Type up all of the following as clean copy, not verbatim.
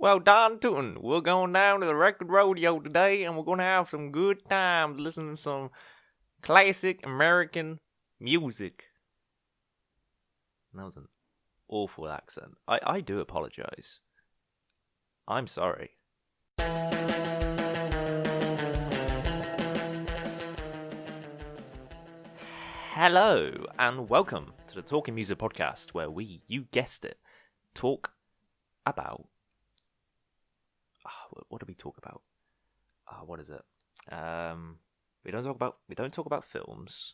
Well, Don Tootin, we're going down to the Record Rodeo today, and we're going to have some good times listening to some classic American music. That was an awful accent. I do apologize. I'm sorry. Hello, and welcome to the Talking Music Podcast, where we, you guessed it, talk about... what do we talk about? What is it? We don't talk about films.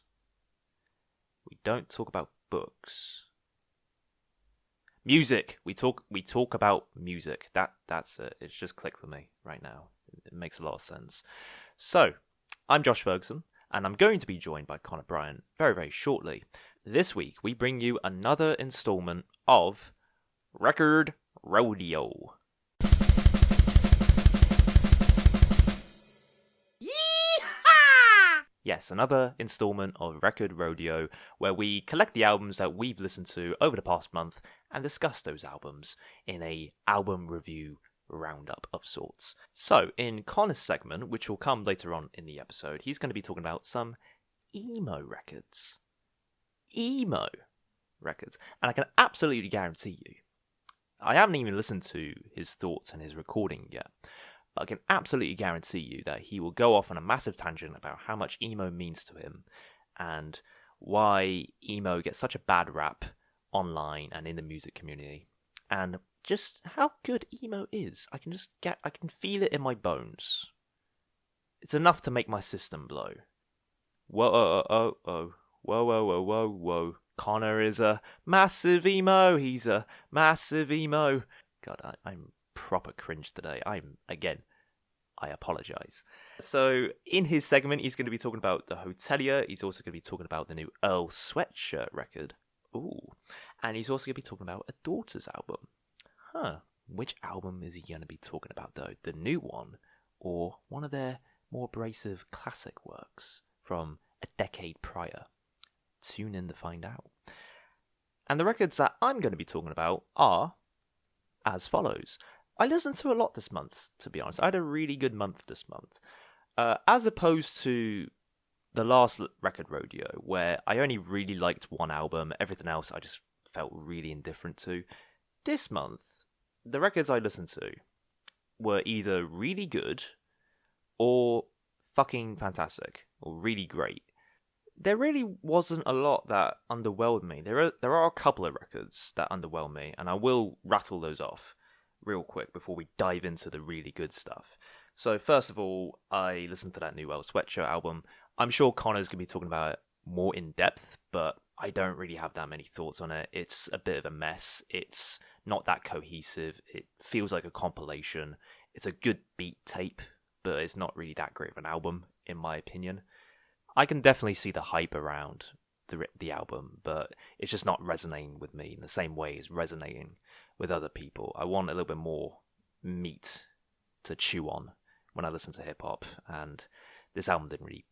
We don't talk about books. Music. We talk about music. That's it. It's just clicked for me right now. It makes a lot of sense. So, I'm Josh Ferguson, and I'm going to be joined by Connor Bryan very, very shortly. This week, we bring you another installment of Record Rodeo. YEE-HAW! Yes, another installment of Record Rodeo, where we collect the albums that we've listened to over the past month and discuss those albums in a album review roundup of sorts. So, in Connor's segment, which will come later on in the episode, he's going to be talking about some emo records. Emo records. And I can absolutely guarantee you, I haven't even listened to his thoughts and his recording yet, but I can absolutely guarantee you that he will go off on a massive tangent about how much emo means to him and why emo gets such a bad rap online and in the music community, and just how good emo is. I can feel it in my bones. It's enough to make my system blow. Whoa. Connor is a massive emo. He's a massive emo. God, I'm proper cringe today. I apologize. So, in his segment, he's going to be talking about the Hotelier. He's also going to be talking about the new Earl Sweatshirt record. Ooh. And he's also going to be talking about a Daughter's album. Which album is he going to be talking about, though? The new one, or one of their more abrasive classic works from a decade prior? Tune in to find out. And the records that I'm going to be talking about are as follows. I listened to a lot this month, to be honest. I had a really good month this month. As opposed to the last Record Rodeo, where I only really liked one album, everything else I just felt really indifferent to. This month, the records I listened to were either really good or fucking fantastic, or really great. There really wasn't a lot that underwhelmed me. There are a couple of records that underwhelmed me, and I will rattle those off real quick before we dive into the really good stuff. So first of all, I listened to that new Earl Sweatshirt album. I'm sure Connor's going to be talking about it more in depth, but I don't really have that many thoughts on it. It's a bit of a mess. It's not that cohesive. It feels like a compilation. It's a good beat tape, but it's not really that great of an album, in my opinion. I can definitely see the hype around the album, but it's just not resonating with me in the same way as resonating with other people. I want a little bit more meat to chew on when I listen to hip-hop, and this album didn't really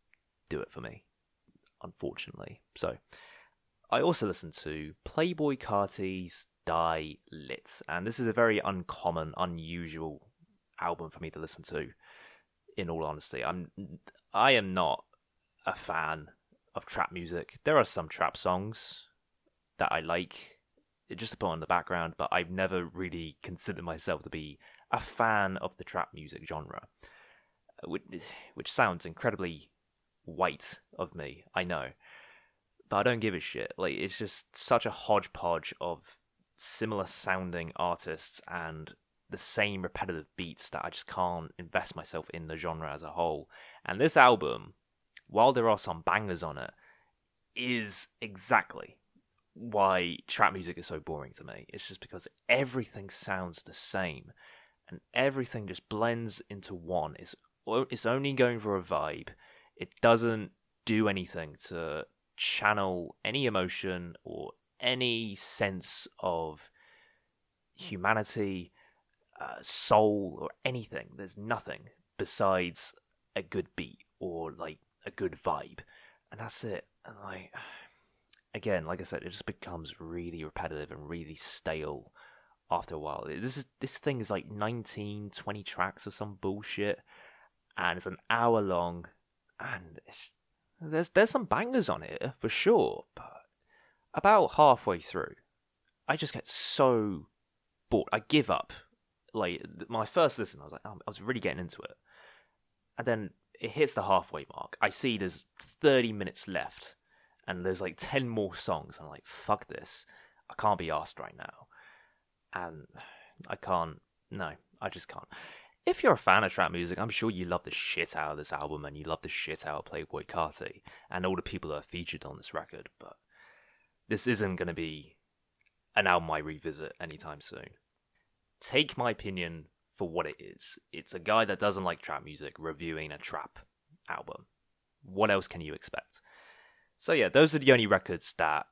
do it for me, unfortunately. So, I also listened to Playboi Carti's Die Lit, and this is a very uncommon, unusual album for me to listen to, in all honesty. I am not a fan of trap music. There are some trap songs that I like, just to put on the background, but I've never really considered myself to be a fan of the trap music genre, which sounds incredibly white of me, I know, but I don't give a shit. Like, it's just such a hodgepodge of similar sounding artists and the same repetitive beats that I just can't invest myself in the genre as a whole. And this album, while there are some bangers on it, is exactly why trap music is so boring to me. It's just because everything sounds the same, and everything just blends into one. It's only going for a vibe. It doesn't do anything to channel any emotion or any sense of humanity, soul, or anything. There's nothing besides a good beat or like a good vibe, and that's it. And like I said, it just becomes really repetitive and really stale after a while. This thing is like 19, 20 tracks or some bullshit, and it's an hour long, and there's some bangers on here for sure, but about halfway through, I just get so bored. I give up. Like my first listen, I was like, I was really getting into it, and then it hits the halfway mark. I see there's 30 minutes left, and there's like 10 more songs. I'm like, fuck this. I can't be arsed right now. And I can't. No, I just can't. If you're a fan of trap music, I'm sure you love the shit out of this album, and you love the shit out of Playboi Carti, and all the people that are featured on this record, but this isn't going to be an album I revisit anytime soon. Take my opinion for what it is. It's a guy that doesn't like trap music reviewing a trap album. What else can you expect? So yeah, those are the only records that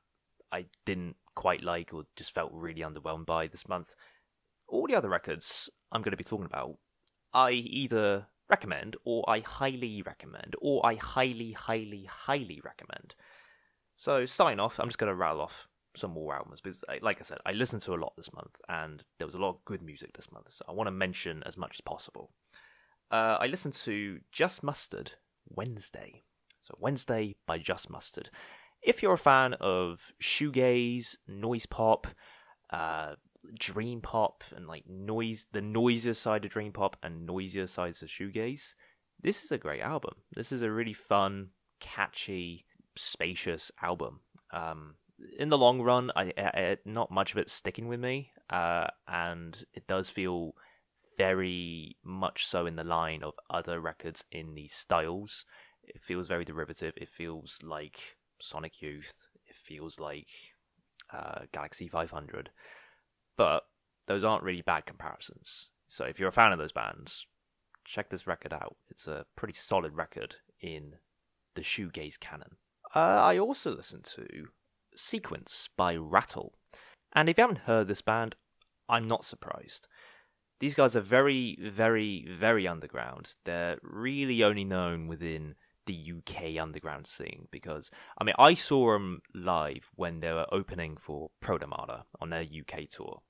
I didn't quite like or just felt really underwhelmed by this month. All the other records I'm going to be talking about, I either recommend, or I highly recommend, or I highly, highly, highly recommend. So starting off, I'm just going to rattle off some more albums because, like I said, I listened to a lot this month, and there was a lot of good music this month, so I want to mention as much as possible. I listened to Just Mustard Wednesday. So Wednesday by Just Mustard. If you're a fan of shoegaze, noise pop, dream pop, and like the noisier side of dream pop and noisier sides of shoegaze, this is a great album. This is a really fun, catchy, spacious album. In the long run, I not much of it sticking with me, and it does feel very much so in the line of other records in these styles. It feels very derivative. It feels like Sonic Youth. It feels like Galaxy 500. But those aren't really bad comparisons. So if you're a fan of those bands, check this record out. It's a pretty solid record in the shoegaze canon. I also listened to Sequence by Rattle. And if you haven't heard this band, I'm not surprised. These guys are very, very, very underground. They're really only known within the UK underground scene because, I mean, I saw them live when they were opening for Prodamata on their UK tour.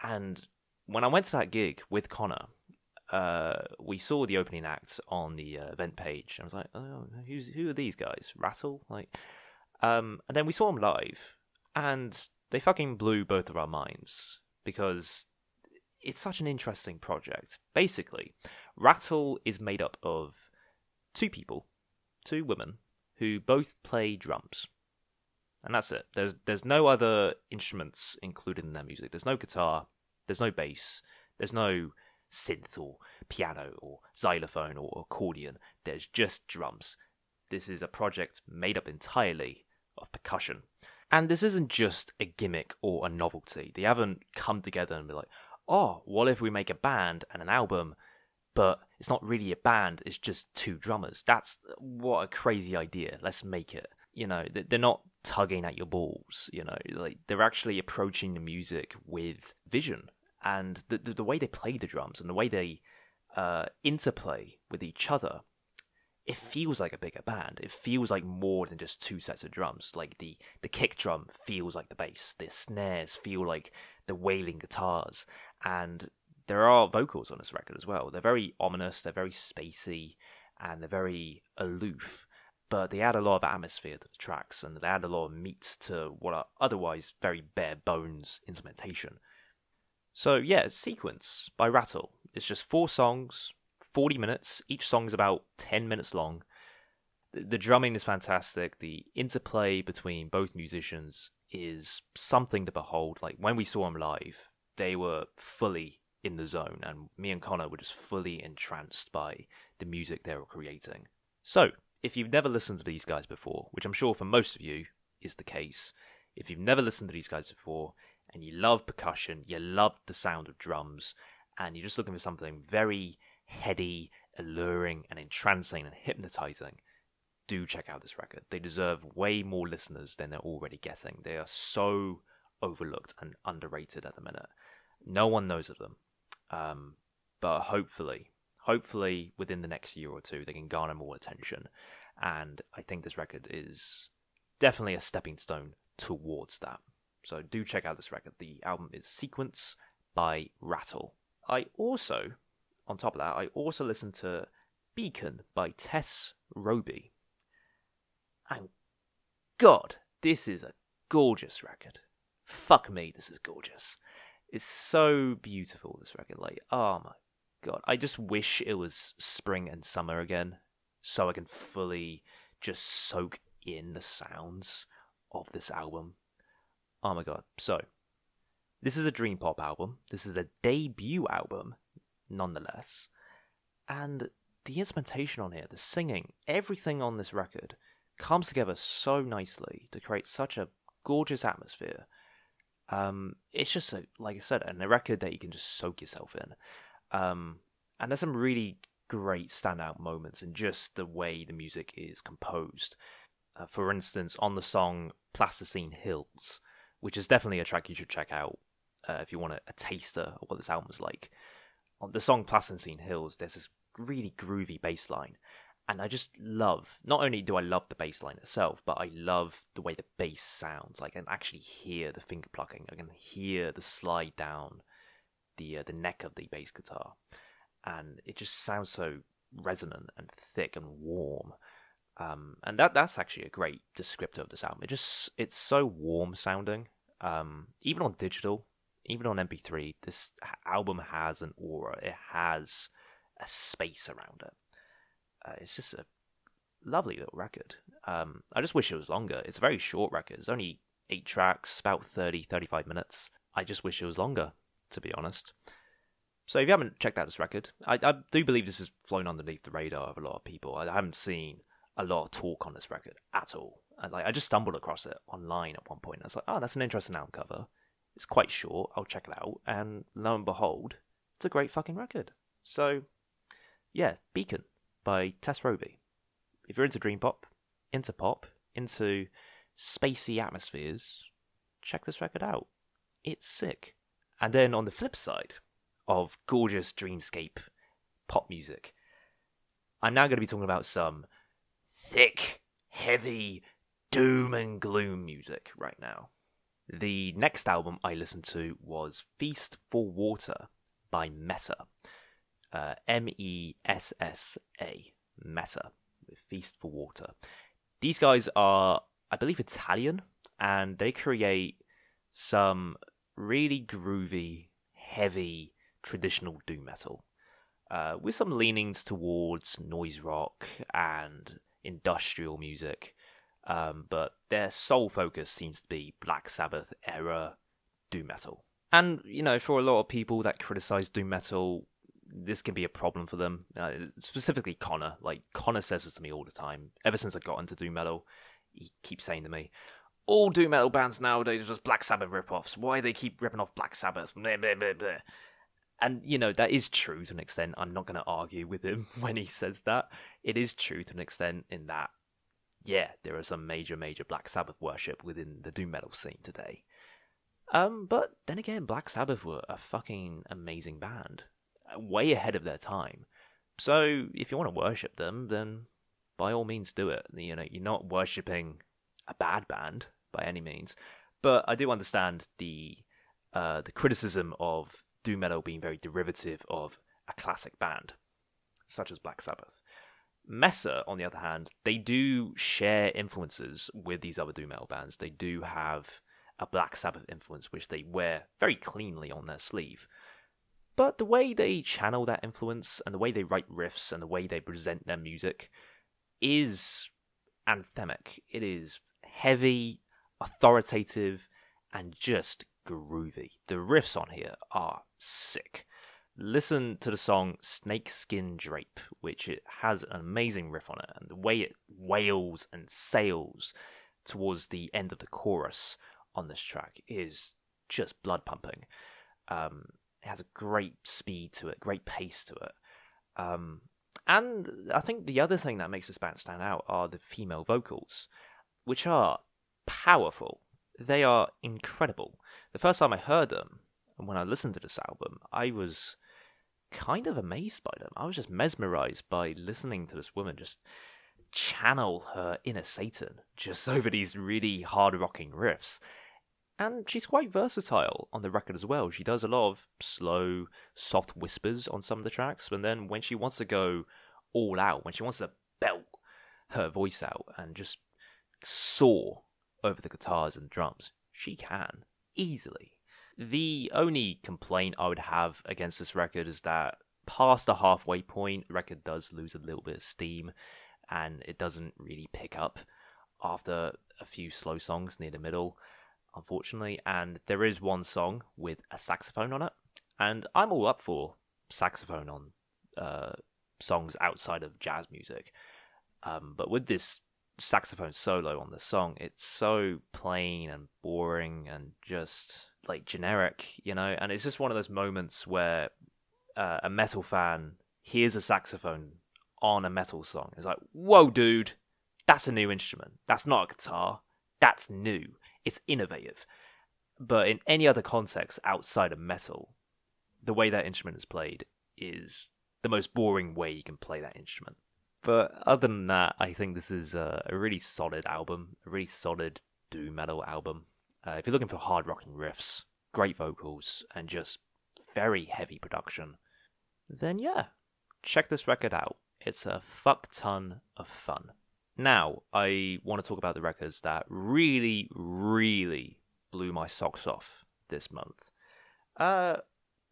And when I went to that gig with Connor, we saw the opening act on the event page. I was like, oh, who are these guys? Rattle? And then we saw them live, and they fucking blew both of our minds because it's such an interesting project. Basically, Rattle is made up of two women, who both play drums. And that's it. There's no other instruments included in their music. There's no guitar, there's no bass, there's no synth or piano or xylophone or accordion. There's just drums. This is a project made up entirely of percussion. And this isn't just a gimmick or a novelty. They haven't come together and be like, oh, what if we make a band and an album, but it's not really a band, it's just two drummers. That's what a crazy idea. Let's make it. You know, they're not tugging at your balls, you know, like they're actually approaching the music with vision. And the way they play the drums and the way they interplay with each other, it feels like a bigger band. It feels like more than just two sets of drums. Like the kick drum feels like the bass. The snares feel like the wailing guitars. And there are vocals on this record as well. They're very ominous, they're very spacey, and they're very aloof. But they add a lot of atmosphere to the tracks, and they add a lot of meat to what are otherwise very bare bones instrumentation. So yeah, Sequence by Rattle. It's just 4 songs, 40 minutes. Each song's about 10 minutes long. The drumming is fantastic. The interplay between both musicians is something to behold. Like when we saw them live, they were fully in the zone, and me and Connor were just fully entranced by the music they were creating. So, if you've never listened to these guys before, which I'm sure for most of you is the case, if you've never listened to these guys before, and you love percussion, you love the sound of drums, and you're just looking for something very heady, alluring, and entrancing and hypnotizing, do check out this record. They deserve way more listeners than they're already getting. They are so overlooked and underrated at the minute. No one knows of them. But hopefully within the next year or two, they can garner more attention. And I think this record is definitely a stepping stone towards that. So do check out this record. The album is Sequence by Rattle. On top of that, I also listened to Beacon by Tess Roby. And God, this is a gorgeous record. Fuck me, this is gorgeous. It's so beautiful, this record. Like, oh my God. I just wish it was spring and summer again, so I can fully just soak in the sounds of this album. Oh my God. So, this is a dream pop album. This is a debut album, nonetheless. And the instrumentation on here, the singing, everything on this record comes together so nicely to create such a gorgeous atmosphere. It's just, like I said, a record that you can just soak yourself in. And there's some really great standout moments in just the way the music is composed. For instance, on the song Plasticine Hills, which is definitely a track you should check out if you want a taster of what this album is like. On the song Plasticine Hills, there's this really groovy bass line. And I just love, not only do I love the bass line itself, but I love the way the bass sounds. Like, I can actually hear the finger plucking. I can hear the slide down the neck of the bass guitar. And it just sounds so resonant and thick and warm. And that's actually a great descriptor of this album. It's so warm sounding. Even on digital, even on MP3, this album has an aura. It has a space around it. It's just a lovely little record. I just wish it was longer. It's a very short record. It's only 8 tracks, about 30-35 minutes. I just wish it was longer, to be honest. So if you haven't checked out this record, I do believe this has flown underneath the radar of a lot of people. I haven't seen a lot of talk on this record at all. I just stumbled across it online at one point. I was like, oh, that's an interesting album cover. It's quite short. I'll check it out. And lo and behold, it's a great fucking record. So, yeah, Beacon by Tess Roby. If you're into dream pop, into spacey atmospheres, check this record out. It's sick. And then on the flip side of gorgeous dreamscape pop music, I'm now going to be talking about some thick, heavy, doom and gloom music right now. The next album I listened to was Feast for Water by Messa. Messa, Messa, with Feast for Water. These guys are, I believe, Italian, and they create some really groovy, heavy, traditional doom metal, with some leanings towards noise rock and industrial music, but their sole focus seems to be Black Sabbath era doom metal. And, for a lot of people that criticize doom metal, this can be a problem for them. Specifically Connor. Like, Connor says this to me all the time. Ever since I got into doom metal, he keeps saying to me, all doom metal bands nowadays are just Black Sabbath rip-offs. Why they keep ripping off Black Sabbath? Blah, blah, blah, blah. And, that is true to an extent. I'm not going to argue with him when he says that. It is true to an extent in that, yeah, there is some major, major Black Sabbath worship within the doom metal scene today. But then again, Black Sabbath were a fucking amazing band. Way ahead of their time. So, if you want to worship them, then by all means do it. You're not worshipping a bad band by any means. But I do understand the criticism of doom metal being very derivative of a classic band, such as Black Sabbath. Messa, on the other hand, they do share influences with these other doom metal bands. They do have a Black Sabbath influence, which they wear very cleanly on their sleeve. But the way they channel that influence, and the way they write riffs, and the way they present their music is anthemic. It is heavy, authoritative, and just groovy. The riffs on here are sick. Listen to the song Snakeskin Drape, which it has an amazing riff on it, and the way it wails and sails towards the end of the chorus on this track is just blood pumping. It has a great speed to it, great pace to it. And I think the other thing that makes this band stand out are the female vocals, which are powerful. They are incredible. The first time I heard them, and when I listened to this album, I was kind of amazed by them. I was just mesmerized by listening to this woman just channel her inner Satan just over these really hard-rocking riffs. And she's quite versatile on the record as well. She does a lot of slow, soft whispers on some of the tracks, and then when she wants to go all out, when she wants to belt her voice out and just soar over the guitars and drums, she can easily. The only complaint I would have against this record is that past the halfway point, the record does lose a little bit of steam, and it doesn't really pick up after a few slow songs near the middle, unfortunately. And there is one song with a saxophone on it, and I'm all up for saxophone on songs outside of jazz music. But with this saxophone solo on the song, it's so plain and boring and just like generic, and it's just one of those moments where a metal fan hears a saxophone on a metal song. It's like, whoa, dude, that's a new instrument. That's not a guitar. That's new. It's innovative. But in any other context outside of metal, the way that instrument is played is the most boring way you can play that instrument. But other than that, I think this is a really solid album, a really solid doom metal album. If you're looking for hard rocking riffs, great vocals, and just very heavy production, then yeah, check this record out. It's a fuck ton of fun. Now, I want to talk about the records that really, really blew my socks off this month.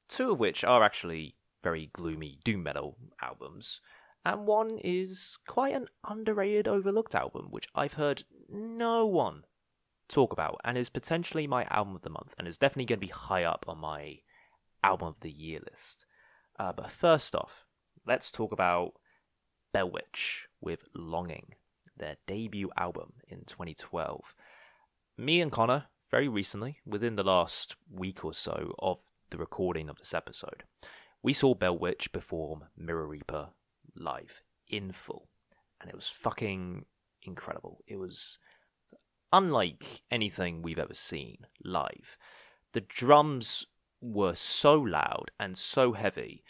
Two of which are actually very gloomy doom metal albums, and one is quite an underrated, overlooked album, which I've heard no one talk about, and is potentially my album of the month, and is definitely going to be high up on my album of the year list. But first off, let's talk about Bellwitch with Longing, their debut album in 2012. Me and Connor, very recently, within the last week or so of the recording of this episode, we saw Bellwitch perform Mirror Reaper live in full, and it was fucking incredible. It was unlike anything we've ever seen live. The drums were so loud and so heavy.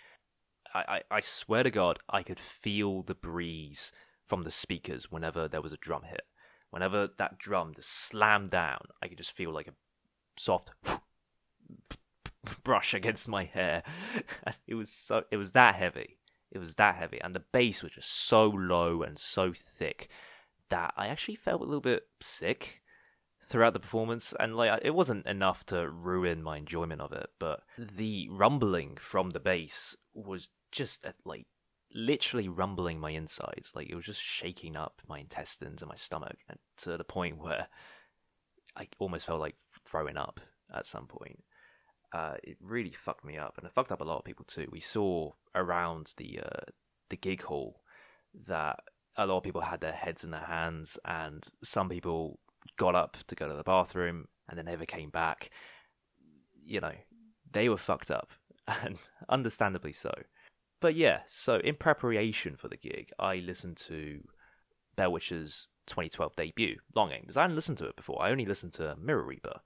I swear to God, I could feel the breeze from the speakers whenever there was a drum hit. Whenever that drum just slammed down, I could just feel like a soft brush against my hair. It was that heavy. It was that heavy, and the bass was just so low and so thick that I actually felt a little bit sick throughout the performance, and like it wasn't enough to ruin my enjoyment of it, but the rumbling from the bass was just like literally rumbling my insides. Like it was just shaking up my intestines and my stomach, and to the point where I almost felt like throwing up at some point. It really fucked me up, and it fucked up a lot of people too. We saw around the gig hall that a lot of people had their heads in their hands, and some people got up to go to the bathroom and then never came back. They were fucked up, and understandably so. But yeah, so in preparation for the gig, I listened to Bellwitch's 2012 debut, Longing, because I hadn't listened to it before. I only listened to Mirror Reaper,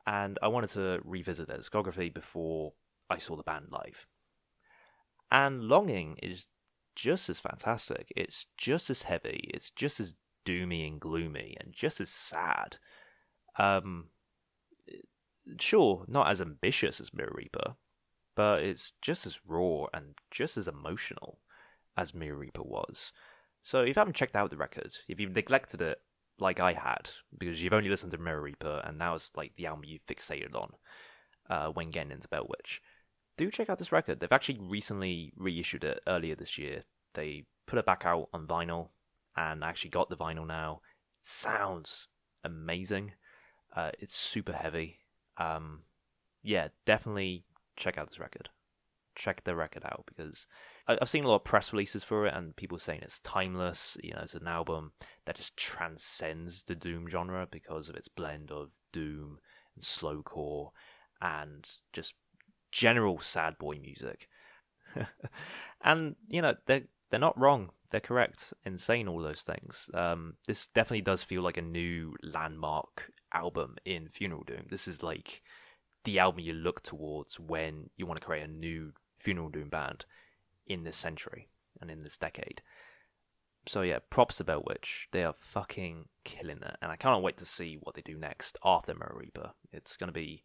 and I wanted to revisit their discography before I saw the band live. And Longing is just as fantastic. It's just as heavy. It's just as doomy and gloomy, and just as sad. Sure, not as ambitious as Mirror Reaper, but it's just as raw and just as emotional as Mirror Reaper was. So if you haven't checked out the record, if you've neglected it like I had, because you've only listened to Mirror Reaper and that was like the album you fixated on when getting into Bellwitch, do check out this record. They've actually recently reissued it earlier this year. They put it back out on vinyl, and I actually got the vinyl now. It sounds amazing. It's super heavy. Yeah, definitely check out this record. Check the record out, because I've seen a lot of press releases for it and people saying it's timeless. It's an album that just transcends the doom genre because of its blend of doom and slowcore and just general sad boy music. And they're not wrong. They're correct in saying all those things. This definitely does feel like a new landmark album in funeral doom. This is like the album you look towards when you want to create a new funeral doom band in this century and in this decade. So yeah, props to Bell Witch. They are fucking killing it, and I cannot wait to see what they do next after Mirror Reaper. It's going to be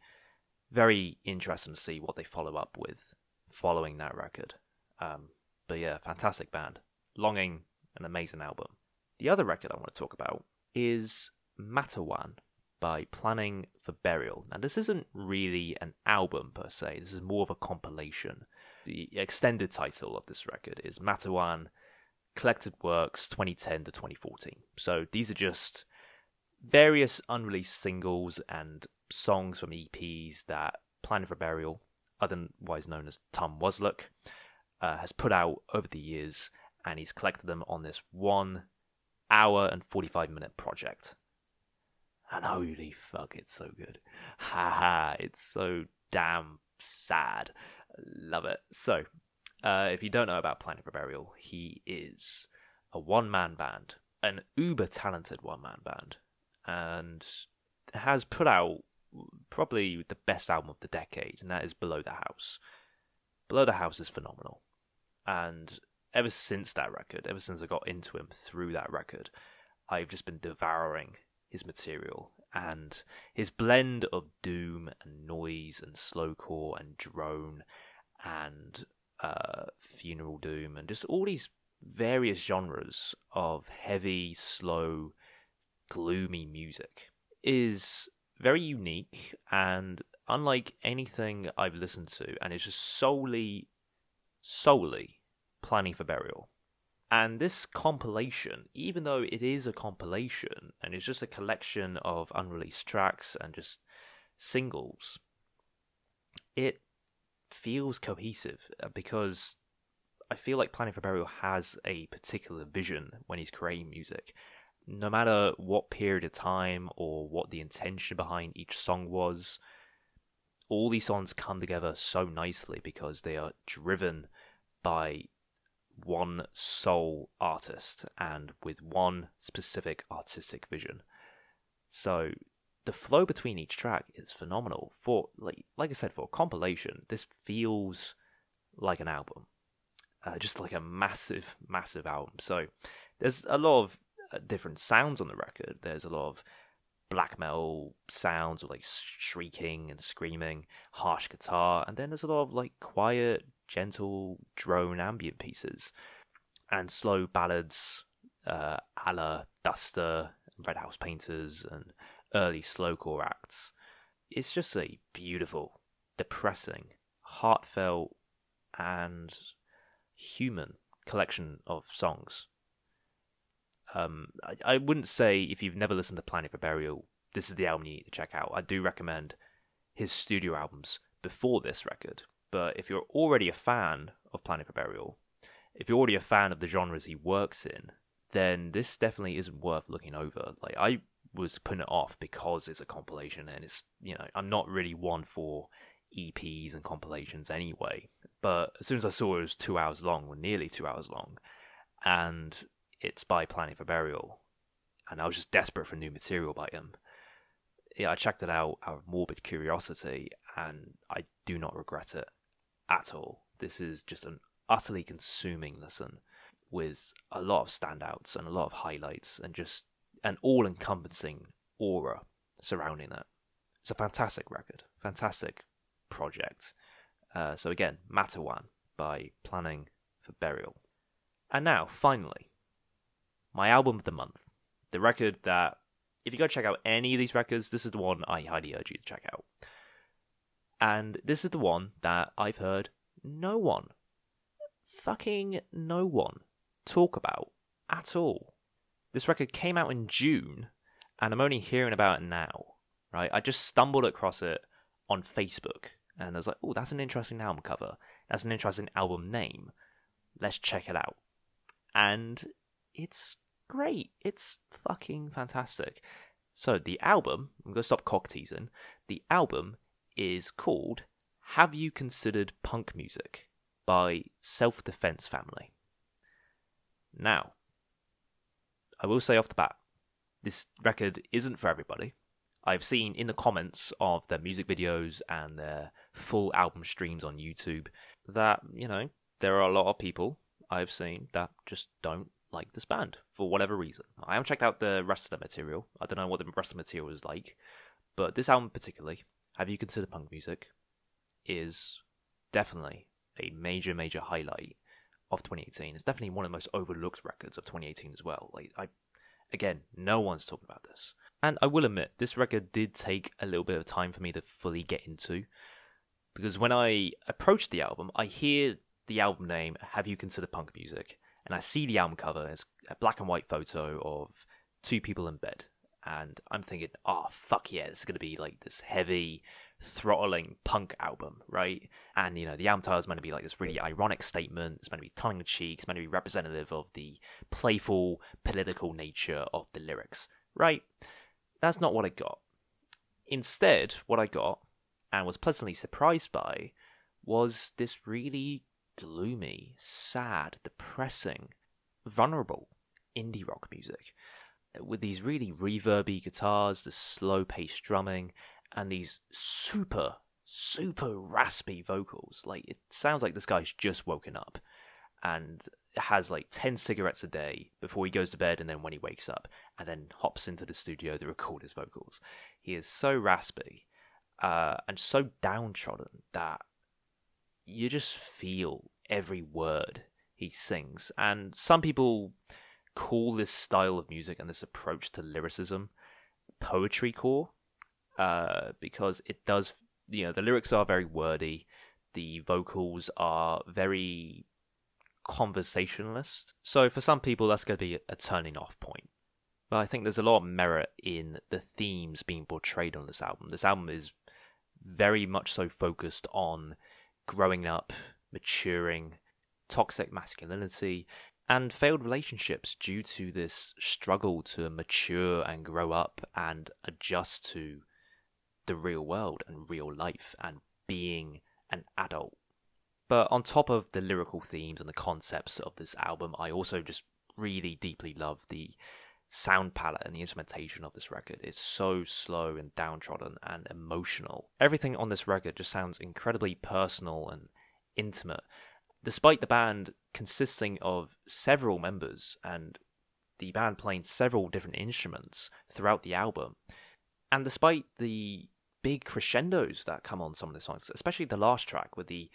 very interesting to see what they follow up with following that record. But yeah, fantastic band. Longing, an amazing album. The other record I want to talk about is Matawan by Planning for Burial. Now, this isn't really an album per se, this is more of a compilation. The extended title of this record is Matawan Collected Works 2010 to 2014. So these are just various unreleased singles and songs from EPs that Planning for Burial, otherwise known as Tom Wasluk, has put out over the years, and he's collected them on this 1 hour and 45-minute project. And holy fuck, it's so good. Haha, it's so damn sad. Love it. So, if you don't know about Planning for Burial, he is a one-man band, an uber-talented one-man band, and has put out probably the best album of the decade, and that is Below the House. Below the House is phenomenal. And ever since that record, ever since I got into him through that record, I've just been devouring his material, and his blend of doom and noise and slowcore and drone and funeral doom and just all these various genres of heavy, slow, gloomy music is very unique and unlike anything I've listened to, and it's just solely Planning for Burial. And this compilation, even though it is a compilation and it's just a collection of unreleased tracks and just singles, it feels cohesive because I feel like Planning for Burial has a particular vision when he's creating music. No matter what period of time or what the intention behind each song was, all these songs come together so nicely because they are driven by one sole artist and with one specific artistic vision. So the flow between each track is phenomenal. For like I said, for a compilation, this feels like an album, just like a massive album. So there's a lot of different sounds on the record. There's a lot of black metal sounds of like shrieking and screaming, harsh guitar, and then there's a lot of like quiet, gentle drone ambient pieces and slow ballads a la Duster, Red House Painters, and early slowcore acts. It's just a beautiful, depressing, heartfelt, and human collection of songs. I wouldn't say if you've never listened to Planning for Burial, this is the album you need to check out. I do recommend his studio albums before this record. But if you're already a fan of Planning for Burial, if you're already a fan of the genres he works in, then this definitely isn't worth looking over. Like, I was putting it off because it's a compilation, and it's, I'm not really one for EPs and compilations anyway. But as soon as I saw it was 2 hours long, or nearly 2 hours long, and it's by Planning for Burial, and I was just desperate for new material by him, yeah, I checked it out out of morbid curiosity, and I do not regret it at all. This is just an utterly consuming listen with a lot of standouts and a lot of highlights and just an all-encompassing aura surrounding it. It's a fantastic record, fantastic project. So again, Matawan by Planning for Burial. And now, finally, my album of the month. The record that, if you go check out any of these records, this is the one I highly urge you to check out. And this is the one that I've heard no one, fucking no one, talk about at all. This record came out in June, and I'm only hearing about it now, right? I just stumbled across it on Facebook, and I was like, oh, that's an interesting album cover. That's an interesting album name. Let's check it out. And it's great. It's fucking fantastic. So the album, I'm going to stop cock teasing. The album is called Have You Considered Punk Music by Self Defense Family. Now, I will say off the bat, this record isn't for everybody. I've seen in the comments of their music videos and their full album streams on YouTube that, there are a lot of people I've seen that just don't like this band for whatever reason. I haven't checked out the rest of the material. I don't know what the rest of the material is like, but this album particularly, Have You Considered Punk Music, is definitely a major, major highlight of 2018. It's definitely one of the most overlooked records of 2018 as well. Again, no one's talking about this. And I will admit, this record did take a little bit of time for me to fully get into, because when I approach the album, I hear the album name, Have You Considered Punk Music? And I see the album cover, it's a black and white photo of two people in bed. And I'm thinking, oh, fuck yeah, this is going to be like this heavy, throttling punk album, right? And, the album title is meant to be like this really ironic statement. It's meant to be tongue-in-cheek. It's meant to be representative of the playful, political nature of the lyrics, right? That's not what I got. Instead, what I got, and was pleasantly surprised by, was this really gloomy, sad, depressing, vulnerable indie rock music with these really reverby guitars, the slow-paced drumming, and these super, super raspy vocals. Like, it sounds like this guy's just woken up and has like 10 cigarettes a day before he goes to bed, and then when he wakes up, and then hops into the studio to record his vocals. He is so raspy and so downtrodden that you just feel every word he sings. And some people call this style of music and this approach to lyricism poetrycore, because it does, the lyrics are very wordy, the vocals are very conversationalist. So for some people, that's going to be a turning off point. But I think there's a lot of merit in the themes being portrayed on this album. This album is very much so focused on growing up, maturing, toxic masculinity, and failed relationships due to this struggle to mature and grow up and adjust to the real world and real life and being an adult. But on top of the lyrical themes and the concepts of this album, I also just really deeply love the sound palette and the instrumentation of this record. It's so slow and downtrodden and emotional. Everything on this record just sounds incredibly personal and intimate, despite the band consisting of several members and the band playing several different instruments throughout the album. And despite the big crescendos that come on some of the songs, especially the last track with the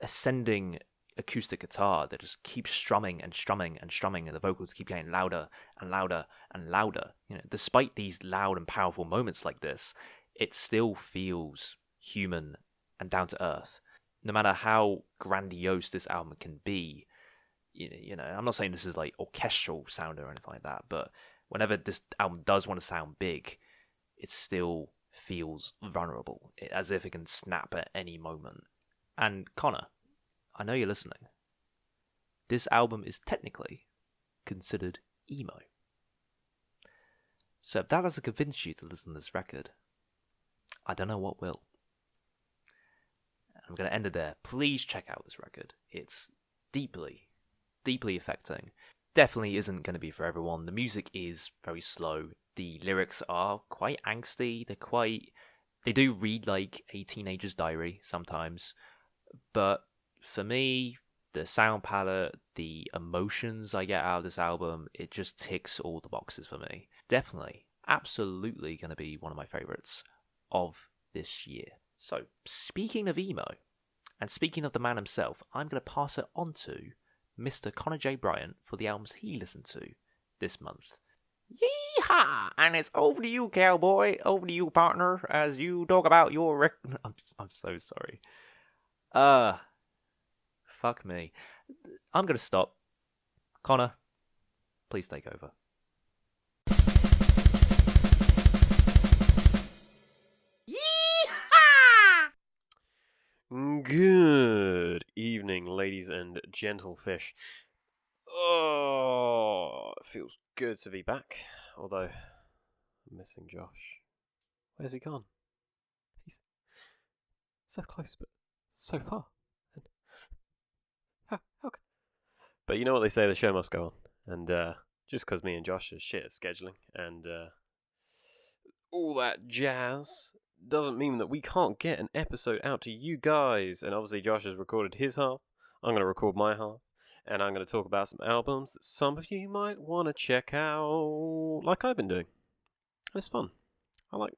ascending acoustic guitar that just keeps strumming and strumming and strumming, and the vocals keep getting louder and louder and louder. Despite these loud and powerful moments like this, it still feels human and down to earth. No matter how grandiose this album can be, I'm not saying this is like orchestral sound or anything like that, but whenever this album does want to sound big, it still feels vulnerable, as if it can snap at any moment. And Connor, I know you're listening. This album is technically considered emo. So if that doesn't convince you to listen to this record, I don't know what will. I'm going to end it there. Please check out this record. It's deeply, deeply affecting. Definitely isn't going to be for everyone. The music is very slow. The lyrics are quite angsty. They do read like a teenager's diary sometimes. But for me, the sound palette, the emotions I get out of this album, it just ticks all the boxes for me. Definitely, absolutely going to be one of my favorites of this year. So, speaking of emo, and speaking of the man himself, I'm going to pass it on to Mr. Connor J. Bryant for the albums he listened to this month. Yee-HAW! And it's over to you, cowboy, over to you, partner, as you talk about your I'm so sorry. Fuck me. I'm going to stop. Connor, please take over. Good evening, ladies and gentlefish. Oh, it feels good to be back. Although, I'm missing Josh. Where's he gone? He's so close, but so far. And how But you know what they say, the show must go on. And just because me and Josh are shit at scheduling and all that jazz doesn't mean that we can't get an episode out to you guys. And obviously Josh has recorded his half. I'm going to record my half. and I'm going to talk about some albums that some of you might want to check out, like I've been doing. It's fun. I like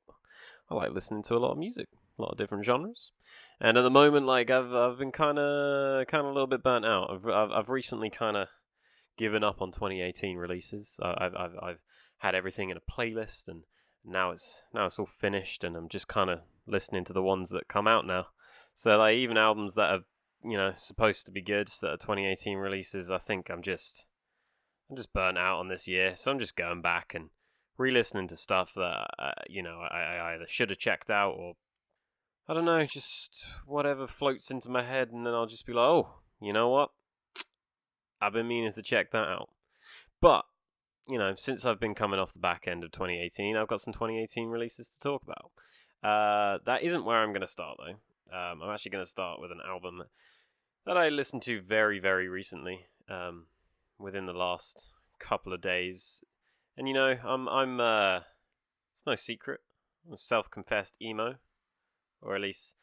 listening to a lot of music, a lot of different genres. And at the moment, like I've been kind of a little bit burnt out. I've recently kind of given up on 2018 releases. I've had everything in a playlist, and now it's all finished, and I'm just kind of listening to the ones that come out now. So like even albums that are supposed to be good that are 2018 releases, I think I'm just burnt out on this year. So I'm just going back and re-listening to stuff that I either should have checked out, or I don't know, just whatever floats into my head, and then I'll just be like, oh, you know what? I've been meaning to check that out. But, since I've been coming off the back end of 2018, I've got some 2018 releases to talk about. That isn't where I'm going to start, though. I'm actually going to start with an album that I listened to very, very recently, within the last couple of days. And, it's no secret. I'm a self-confessed emo. Or at least,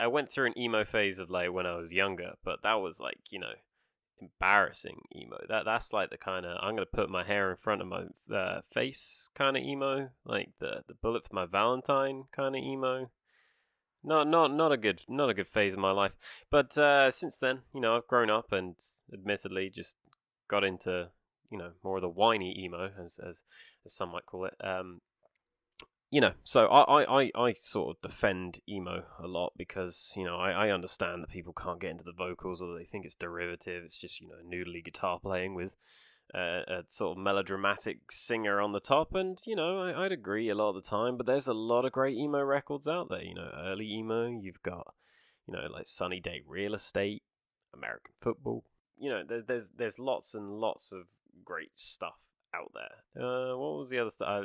I went through an emo phase of like when I was younger, but that was like, embarrassing emo. That's like the kind of, I'm gonna put my hair in front of my face kind of emo, like the bullet for my Valentine kind of emo. Not a good phase of my life. But since then, I've grown up and admittedly just got into more of the whiny emo, as some might call it. So I sort of defend emo a lot because, I understand that people can't get into the vocals or they think it's derivative. It's just, noodly guitar playing with a sort of melodramatic singer on the top. And, I'd agree a lot of the time, but there's a lot of great emo records out there. Early emo, you've got, like Sunny Day Real Estate, American Football. There's lots and lots of great stuff out there. What was the other stuff?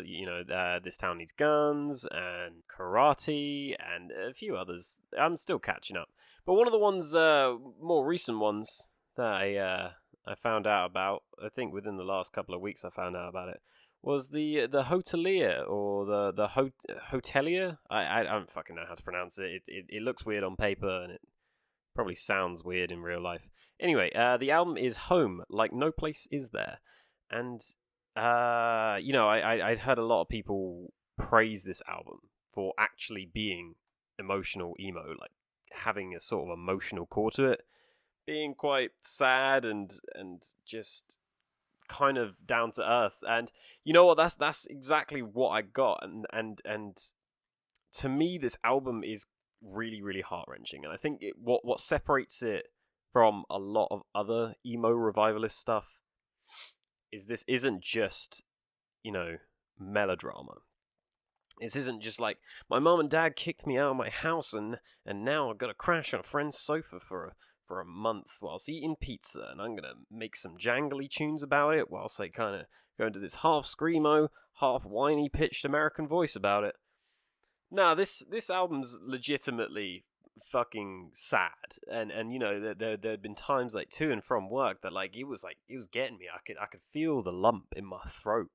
This Town Needs Guns and Carti and a few others. I'm still catching up. But one of the ones, more recent ones that I found out about, I think within the last couple of weeks I found out about it, was the Hotelier or the Hotelier. I don't fucking know how to pronounce it. It looks weird on paper and it probably sounds weird in real life. Anyway, the album is Home, Like No Place Is There. And I'd heard a lot of people praise this album for actually being emotional emo, like having a sort of emotional core to it, being quite sad and just kind of down to earth. And you know what? That's exactly what I got. And to me, this album is really, really heart wrenching. And I think what separates it from a lot of other emo revivalist stuff is this isn't just, melodrama. This isn't just like, my mom and dad kicked me out of my house and now I've got to crash on a friend's sofa for a month whilst eating pizza, and I'm going to make some jangly tunes about it whilst I kind of go into this half screamo, half whiny pitched American voice about it. Nah, this album's legitimately fucking sad, and there had been times like to and from work that like it was getting me. I could feel the lump in my throat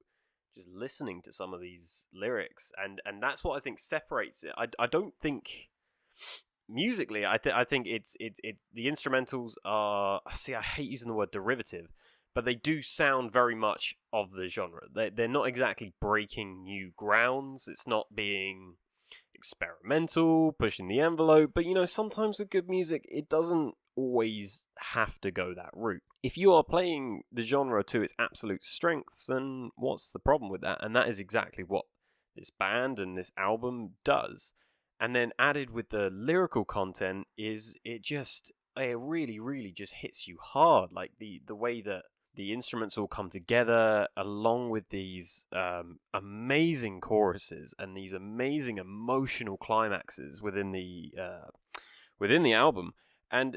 just listening to some of these lyrics, and that's what I think separates it. I don't think musically, I think it's the instrumentals are, I hate using the word derivative, but they do sound very much of the genre. They're not exactly breaking new grounds. It's not being experimental, pushing the envelope, but sometimes with good music, it doesn't always have to go that route. If you are playing the genre to its absolute strengths, then what's the problem with that? And that is exactly what this band and this album does. And then added with the lyrical content is it really, really just hits you hard. Like the way that the instruments all come together, along with these amazing choruses and these amazing emotional climaxes within the album. And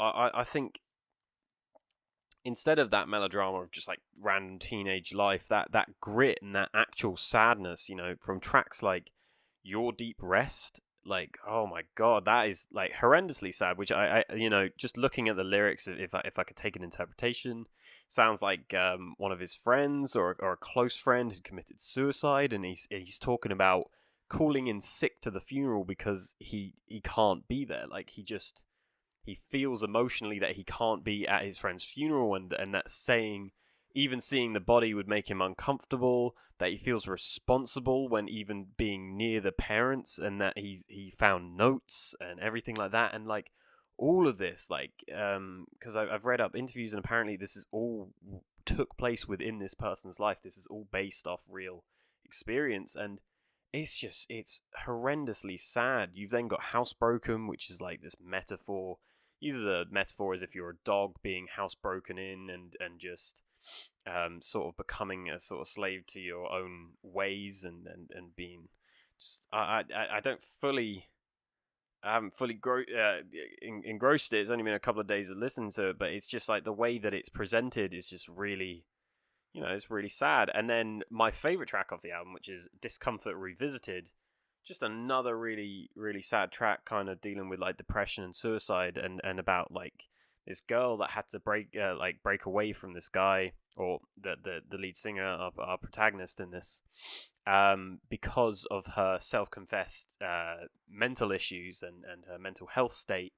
I think instead of that melodrama of just like random teenage life, that grit and that actual sadness, from tracks like Your Deep Rest, like, oh my god, that is like horrendously sad, which I just looking at the lyrics, if I could take an interpretation, sounds like one of his friends or a close friend had committed suicide, and he's talking about calling in sick to the funeral because he can't be there. Like he just he feels emotionally that he can't be at his friend's funeral, and that even seeing the body would make him uncomfortable, that he feels responsible when even being near the parents, and that he found notes and everything like that, and like all of this, like because I've read up interviews, and apparently this is all took place within this person's life. This is all based off real experience, and it's horrendously sad. You've then got housebroken, which is like this metaphor. Uses a metaphor as if you're a dog being housebroken in, and just sort of becoming a sort of slave to your own ways, and being just I don't fully. I haven't fully engrossed it. It's only been a couple of days of listening to it, but it's just like the way that it's presented is just really, it's really sad. And then my favorite track off the album, which is Discomfort Revisited, just another really, really sad track, kind of dealing with like depression and suicide, and about like this girl that had to break away from this guy, or the lead singer, of our protagonist in this, because of her self-confessed mental issues, and her mental health state.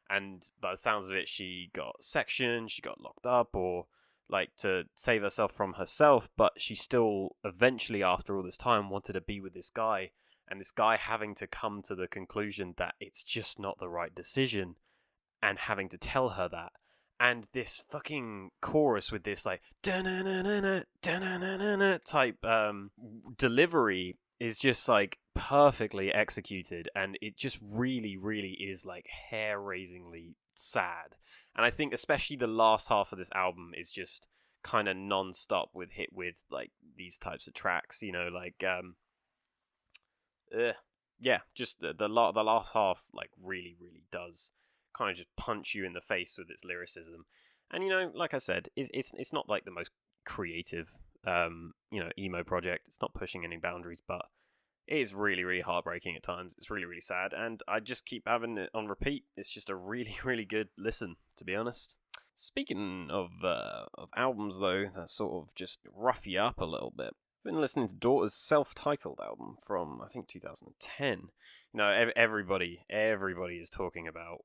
And by the sounds of it, she got sectioned, she got locked up, or like to save herself from herself, but she still eventually, after all this time, wanted to be with this guy, and this guy having to come to the conclusion that it's just not the right decision, and having to tell her that. And this fucking chorus with this like type delivery is just like perfectly executed, and it just really, really is like hair-raisingly sad. And I think especially the last half of this album is just kind of non-stop with like these types of tracks, like yeah, just the last half like really, really does kind of just punch you in the face with its lyricism. And like I said, it's not like the most creative emo project. It's not pushing any boundaries, but it is really, really heartbreaking at times. It's really, really sad, and I just keep having it on repeat. It's just a really, really good listen, to be honest. Speaking of albums, though, that sort of just rough you up a little bit, I've been listening to Daughter's self-titled album from, I think, 2010. Everybody is talking about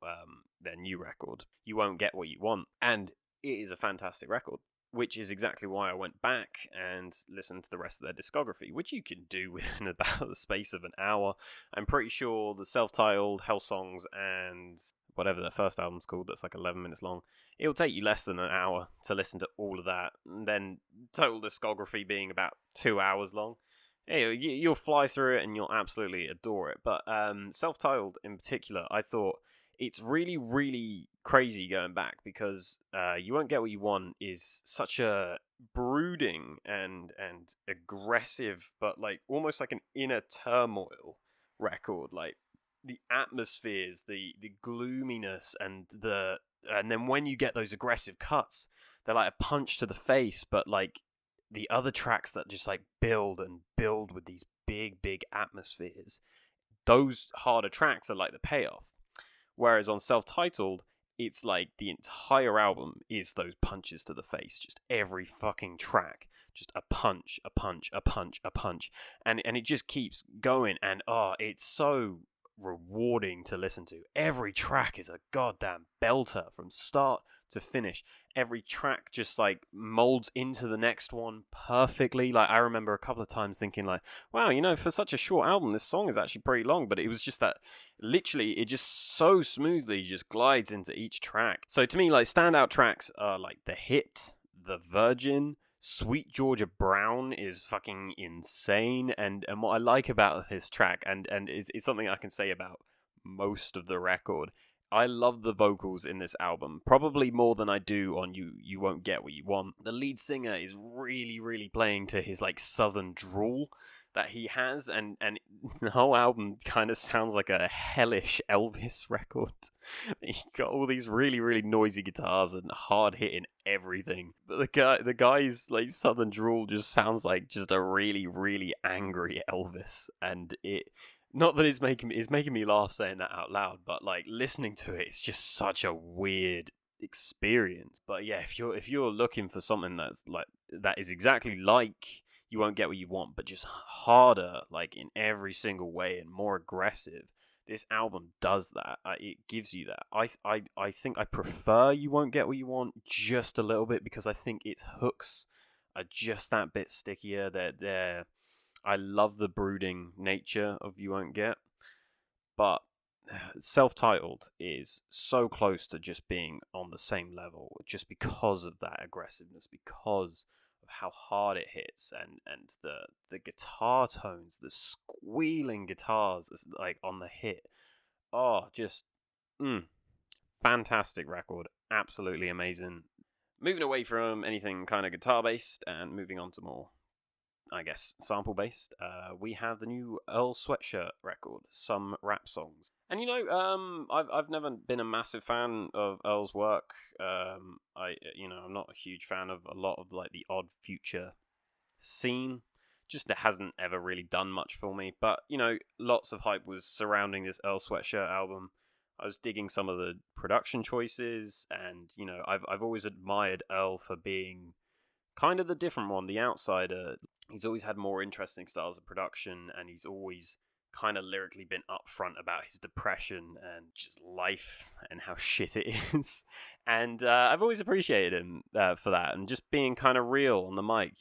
their new record, You Won't Get What You Want, and it is a fantastic record, which is exactly why I went back and listened to the rest of their discography, which you can do within about the space of an hour. I'm pretty sure the self-titled, Hell Songs, and whatever their first album's called, that's like 11 minutes long, it'll take you less than an hour to listen to all of that, and then total discography being about 2 hours long. Hey, you'll fly through it and you'll absolutely adore it. But self-titled in particular, I thought it's really, really crazy going back, because You Won't Get What You Want is such a brooding and aggressive, but like almost like an inner turmoil record. Like the atmospheres, the gloominess, and then when you get those aggressive cuts, they're like a punch to the face, but like the other tracks that just like build and build with these big atmospheres, those harder tracks are like the payoff. Whereas on self-titled, it's like the entire album is those punches to the face. Just every fucking track, just a punch, a punch, a punch, a punch. And it just keeps going, and it's so rewarding to listen to. Every track is a goddamn belter from start to finish. Every track just like molds into the next one perfectly. Like I remember a couple of times thinking like, wow, for such a short album, this song is actually pretty long, but it was just that literally it just so smoothly just glides into each track. So to me, like standout tracks are like The Hit, The Virgin, Sweet Georgia Brown is fucking insane, and what I like about this track, and it's something I can say about most of the record, I love the vocals in this album, probably more than I do on You Won't Get What You Want. The lead singer is really, really playing to his like southern drawl that he has, and the whole album kind of sounds like a hellish Elvis record. You got all these really, really noisy guitars and hard hitting everything, but the guy's like southern drawl just sounds like just a really, really angry Elvis, and it. Not that it's making me laugh saying that out loud, but like listening to it, it's just such a weird experience. But yeah, if you're looking for something that is exactly like You Won't Get What You Want, but just harder, like in every single way, and more aggressive, this album does that. It gives you that. I think I prefer You Won't Get What You Want just a little bit, because I think its hooks are just that bit stickier. I love the brooding nature of You Won't Get, but self-titled is so close to just being on the same level, just because of that aggressiveness, because of how hard it hits, and the guitar tones, the squealing guitars like on the hit. Oh, just fantastic record, absolutely amazing. Moving away from anything kind of guitar based and moving on to more, I guess, sample based, we have the new Earl Sweatshirt record, Some Rap Songs. And I've never been a massive fan of Earl's work. I'm not a huge fan of a lot of like the Odd Future scene. Just it hasn't ever really done much for me. But lots of hype was surrounding this Earl Sweatshirt album. I was digging some of the production choices, and I've always admired Earl for being kind of the different one, the outsider. He's always had more interesting styles of production, and he's always kind of lyrically been upfront about his depression and just life and how shit it is. And I've always appreciated him for that, and just being kind of real on the mic,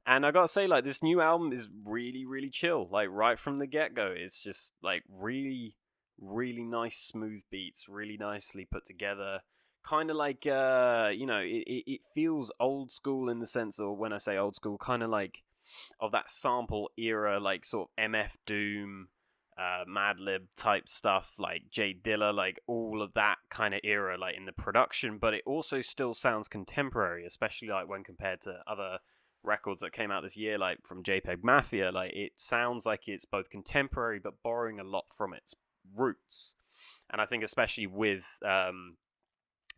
And I gotta say, like, this new album is really, really chill. Like, right from the get-go, it's just, like, really, really nice, smooth beats, really nicely put together. Kind of like, it feels old school in the sense of, when I say old school, kind of like of that sample era, like sort of MF Doom, Madlib type stuff, like Jay Dilla, like all of that kind of era, like in the production, but it also still sounds contemporary, especially like when compared to other records that came out this year, like from JPEG Mafia. Like, it sounds like it's both contemporary but borrowing a lot from its roots. And I think especially with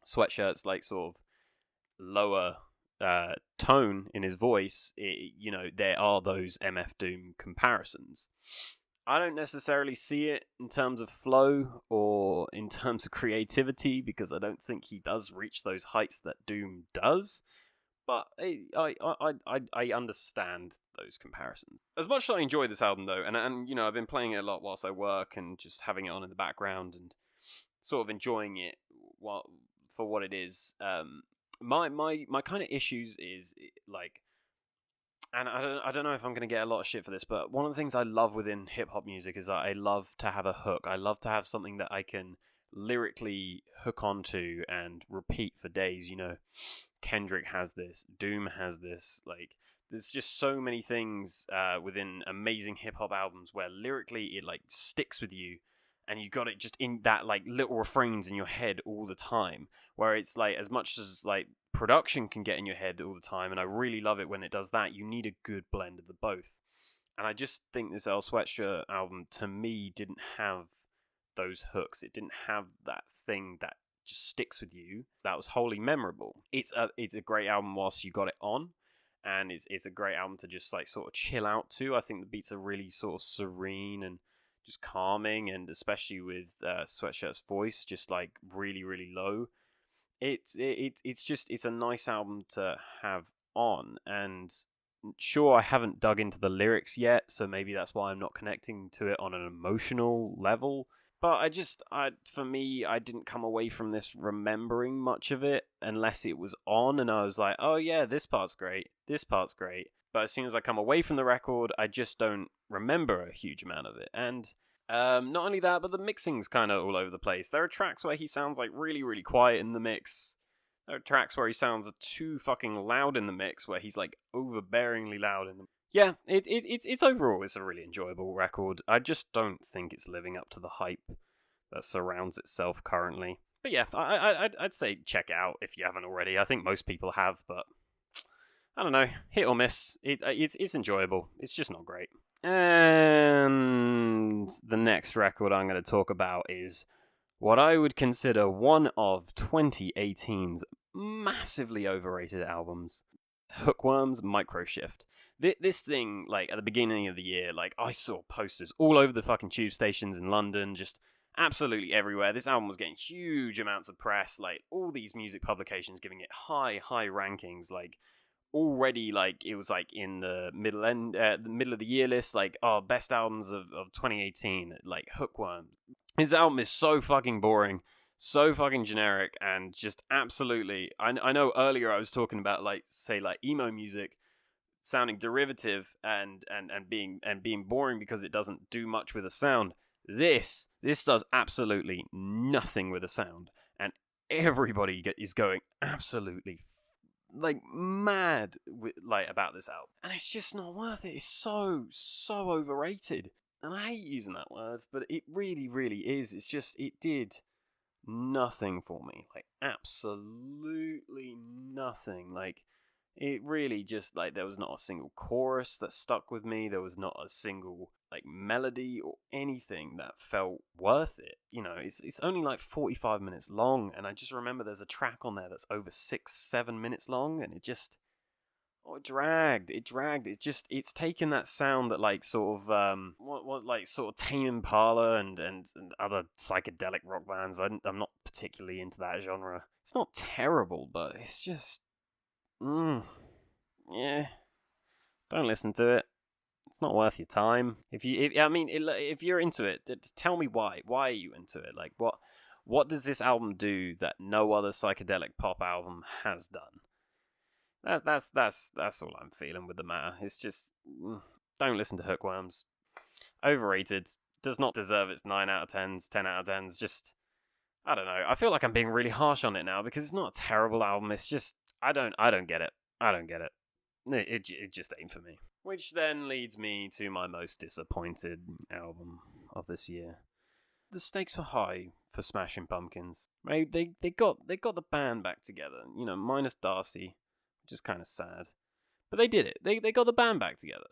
Sweatshirt's like sort of lower tone in his voice, there are those MF Doom comparisons. I don't necessarily see it in terms of flow or in terms of creativity, because I don't think he does reach those heights that Doom does. But I understand those comparisons. As much as I enjoy this album, though, and I've been playing it a lot whilst I work and just having it on in the background and sort of enjoying it for what it is. My kind of issues is like, and I don't know if I'm going to get a lot of shit for this, but one of the things I love within hip hop music is that I love to have a hook. I love to have something that I can lyrically hook onto and repeat for days. Kendrick has this, Doom has this. Like, there's just so many things within amazing hip hop albums where lyrically it like sticks with you, and you got it just in that like little refrains in your head all the time, where it's like, as much as like production can get in your head all the time, and I really love it when it does that, you need a good blend of the both. And I just think this Earl Sweatshirt album, to me, didn't have those hooks. It didn't have that thing that just sticks with you, that was wholly memorable. It's a great album whilst you got it on, and it's a great album to just like sort of chill out to. I think the beats are really sort of serene and just calming, and especially with Sweatshirt's voice just like really, really low. It's a nice album to have on. And sure, I haven't dug into the lyrics yet, so maybe that's why I'm not connecting to it on an emotional level. But for me, I didn't come away from this remembering much of it unless it was on and I was like, oh yeah, this part's great, this part's great. But as soon as I come away from the record, I just don't remember a huge amount of it. And not only that, but the mixing's kind of all over the place. There are tracks where he sounds like really, really quiet in the mix. There are tracks where he sounds too fucking loud in the mix, where he's like overbearingly loud in the. Yeah, it's overall, it's a really enjoyable record. I just don't think it's living up to the hype that surrounds itself currently. But yeah, I'd say check it out if you haven't already. I think most people have, but I don't know, hit or miss. It's enjoyable. It's just not great. And the next record I'm going to talk about is what I would consider one of 2018's massively overrated albums. Hookworm's Microshift. This thing, like, at the beginning of the year, like, I saw posters all over the fucking tube stations in London, just absolutely everywhere. This album was getting huge amounts of press, like, all these music publications giving it high rankings, like, already like it was like in the middle of the year list, like best albums of 2018, like Hookworm. His album is so fucking boring, so fucking generic, and just absolutely. I know earlier I was talking about like say like emo music sounding derivative and being boring because it doesn't do much with the sound. This does absolutely nothing with the sound, and everybody is going absolutely like mad with, like about this album, and it's just not worth it. It's so overrated, and I hate using that word, but it really is. It's just it did nothing for me, like absolutely nothing. Like it really just like there was not a single chorus that stuck with me. There was not a single like melody or anything that felt worth it. You know, it's only like 45 minutes long, and I just remember there's a track on there that's over 6-7 minutes long, and it just it dragged. It's taken that sound that like sort of what like sort of Tame Impala and other psychedelic rock bands. I'm not particularly into that genre. It's not terrible, but it's just yeah. Don't listen to it. It's not worth your time. If you're into it, tell me why. Why are you into it? Like what does this album do that no other psychedelic pop album has done? That's all I'm feeling with the matter. It's just don't listen to Hookworms. Overrated. Does not deserve its 9 out of 10s, 10 out of 10s. Just I don't know. I feel like I'm being really harsh on it now because it's not a terrible album. It's just I don't get it. I don't get it. It just ain't for me. Which then leads me to my most disappointed album of this year. The stakes were high for Smashing Pumpkins. They got the band back together. You know, minus Darcy, which is kind of sad. But they did it. They got the band back together.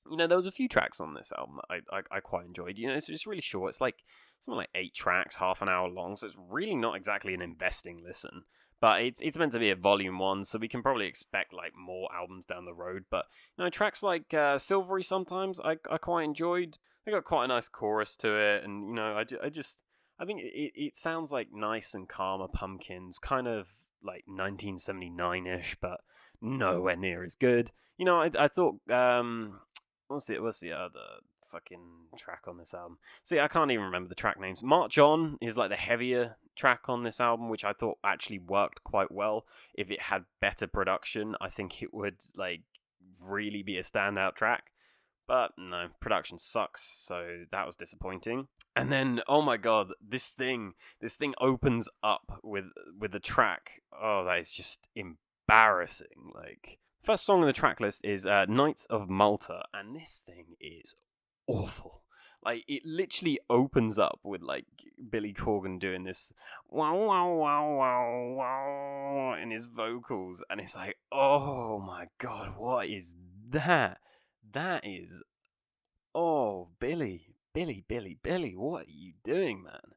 You know, there was a few tracks on this album that I quite enjoyed. You know, it's really short. It's like something like 8 tracks, half an hour long. So it's really not exactly an investing listen. But it's meant to be a volume 1, so we can probably expect like more albums down the road. But you know, tracks like Silvery Sometimes I quite enjoyed. They got quite a nice chorus to it, and you know, I think it sounds like nice and calmer Pumpkins, kind of like 1979-ish, but nowhere near as good. You know, I thought what's the other fucking track on this album? See, I can't even remember the track names. March On is like the heavier track on this album, which I thought actually worked quite well. If it had better production, I think it would like really be a standout track. But no, production sucks, so that was disappointing. And then, oh my god, this thing opens up with the track. Oh, that is just embarrassing. Like, first song on the track list is Knights of Malta, and this thing is awful. Like, it literally opens up with, like, Billy Corgan doing this wow, wow, wow, wow, wow in his vocals, and it's like, oh my god, what is that? That is, oh, Billy, what are you doing, man?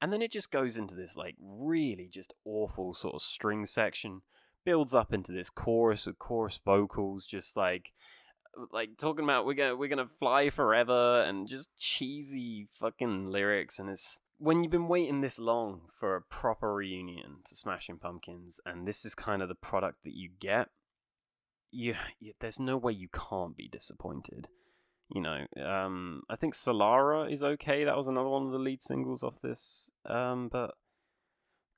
And then it just goes into this, like, really just awful sort of string section, builds up into this chorus with chorus vocals, just like talking about we're gonna fly forever and just cheesy fucking lyrics. And it's when you've been waiting this long for a proper reunion to Smashing Pumpkins, and this is kind of the product that you get, there's no way you can't be disappointed. You know, I think Solara is okay. That was another one of the lead singles off this, but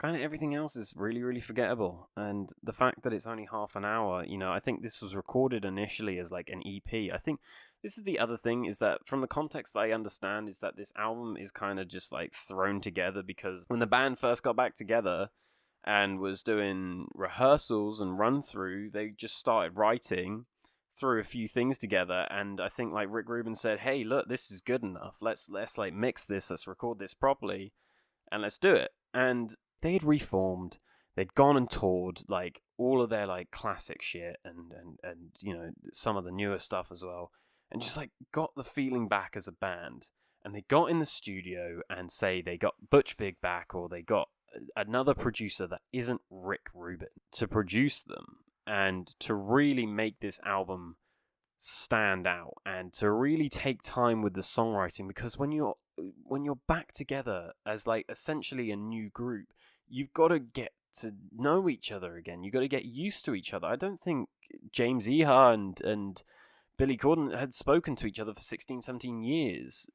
kind of everything else is really forgettable. And the fact that it's only half an hour, you know, I think this was recorded initially as like an EP. I think this is the other thing, is that from the context that I understand, is that this album is kind of just like thrown together because when the band first got back together and was doing rehearsals and run through, they just started writing, threw a few things together, and I think like Rick Rubin said, hey, look, this is good enough, let's like mix this, let's record this properly, and let's do it. And they had reformed, they'd gone and toured like all of their like classic shit and you know, some of the newer stuff as well, and just like got the feeling back as a band. And they got in the studio and say they got Butch Vig back, or they got another producer that isn't Rick Rubin to produce them, and to really make this album stand out, and to really take time with the songwriting. Because when you're back together as like essentially a new group, you've got to get to know each other again. You've got to get used to each other. I don't think James YEE-HAW and Billy Corgan had spoken to each other for 16, 17 years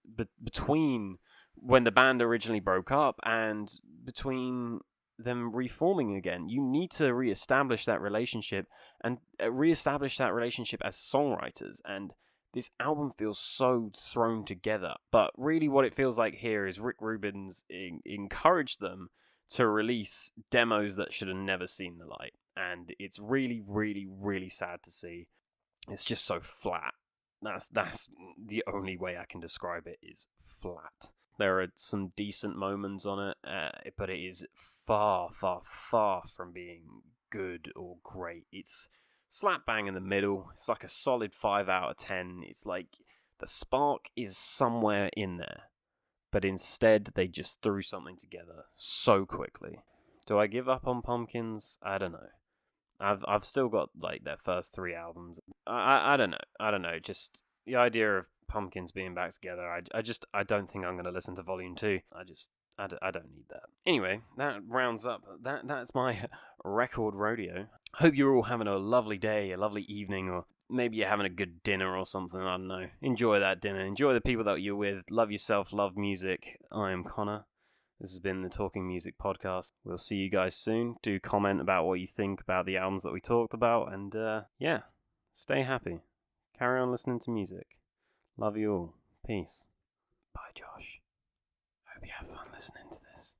between when the band originally broke up and between them reforming again. You need to re-establish that relationship and re-establish that relationship as songwriters. And this album feels so thrown together. But really what it feels like here is Rick Rubin's encouraged them to release demos that should have never seen the light. And it's really, really, really sad to see. It's just so flat. That's the only way I can describe it, is flat. There are some decent moments on it, but it is far, far, far from being good or great. It's slap bang in the middle. It's like a solid 5 out of 10. It's like the spark is somewhere in there, but instead they just threw something together so quickly. Do I give up on Pumpkins? I don't know. I've still got like their first 3 albums. I don't know. Just the idea of Pumpkins being back together. I don't think I'm going to listen to Volume 2. I don't need that. Anyway, that rounds up. That's my record rodeo. Hope you're all having a lovely day, a lovely evening, or maybe you're having a good dinner or something. I don't know. Enjoy that dinner. Enjoy the people that you're with. Love yourself. Love music. I am Connor. This has been the Talking Music Podcast. We'll see you guys soon. Do comment about what you think about the albums that we talked about. And yeah, stay happy. Carry on listening to music. Love you all. Peace. Bye, Josh. Hope you have fun listening to this.